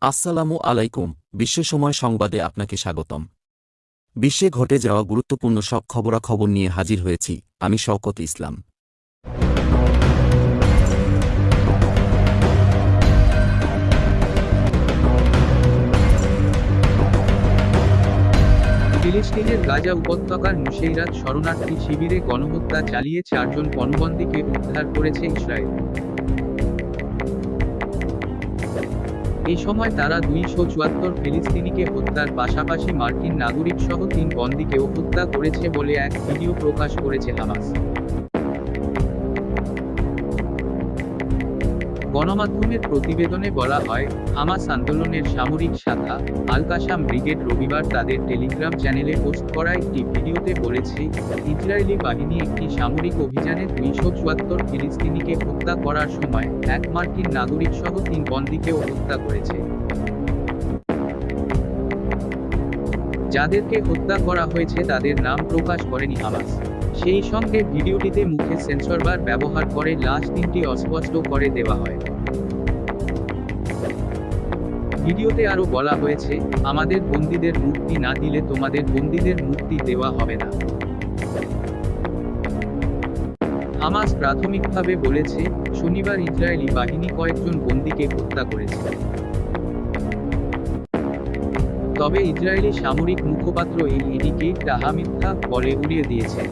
আসসালামু আলাইকুম। বিশ্ব সময় সংবাদে আপনাকে স্বাগতম। বিশ্বে ঘটে যাওয়া গুরুত্বপূর্ণ সব খবরাখবর নিয়ে হাজির হয়েছি আমি শওকত ইসলাম। ফিলিস্তিনের গাজা উপত্যকার নুসেইরাত শরণার্থী শিবিরে গণহত্যা চালিয়ে 4 জন পণবন্দীকে উদ্ধার করেছে ইসরায়েল। এই সময় তারা 274 ফিলিস্তিনিকে হত্যার পাশাপাশি মার্কিন নাগরিকসহ 3 বন্দীকেও হত্যা করেছে বলে এক ভিডিও প্রকাশ করেছে হামাস। গণমাধ্যমের প্রতিবেদনে বলা হয়, হামাস আন্দোলনের সামরিক শাখা আল কাসাম ব্রিগেড রবিবার তাদের টেলিগ্রাম চ্যানেলে পোস্ট করা একটি ভিডিওতে বলেছে, ইসরায়েলি বাহিনী একটি সামরিক অভিযানে 274 ফিলিস্তিনিকে হত্যা করার সময় এক মার্কিন নাগরিকসহ 3 বন্দীকেও হত্যা করেছে। যাদেরকে হত্যা করা হয়েছে তাদের নাম প্রকাশ করেনি হামাস। সেই সঙ্গে ভিডিওটিতে মুখে সেন্সরবার ব্যবহার করে লাশ 3টি অস্পষ্ট করে দেওয়া হয়। ভিডিওতে আরও বলা হয়েছে, আমাদের বন্দীদের মুক্তি না দিলে তোমাদের বন্দীদের মুক্তি দেওয়া হবে না। হামাস প্রাথমিকভাবে বলেছে, শনিবার ইসরায়েলি বাহিনী কয়েকজন বন্দীকে হত্যা করেছে। তবে ইসরায়েলি সামরিক মুখপাত্র এই এডিকে ডাহা মিথ্যা বলে উড়িয়ে দিয়েছে।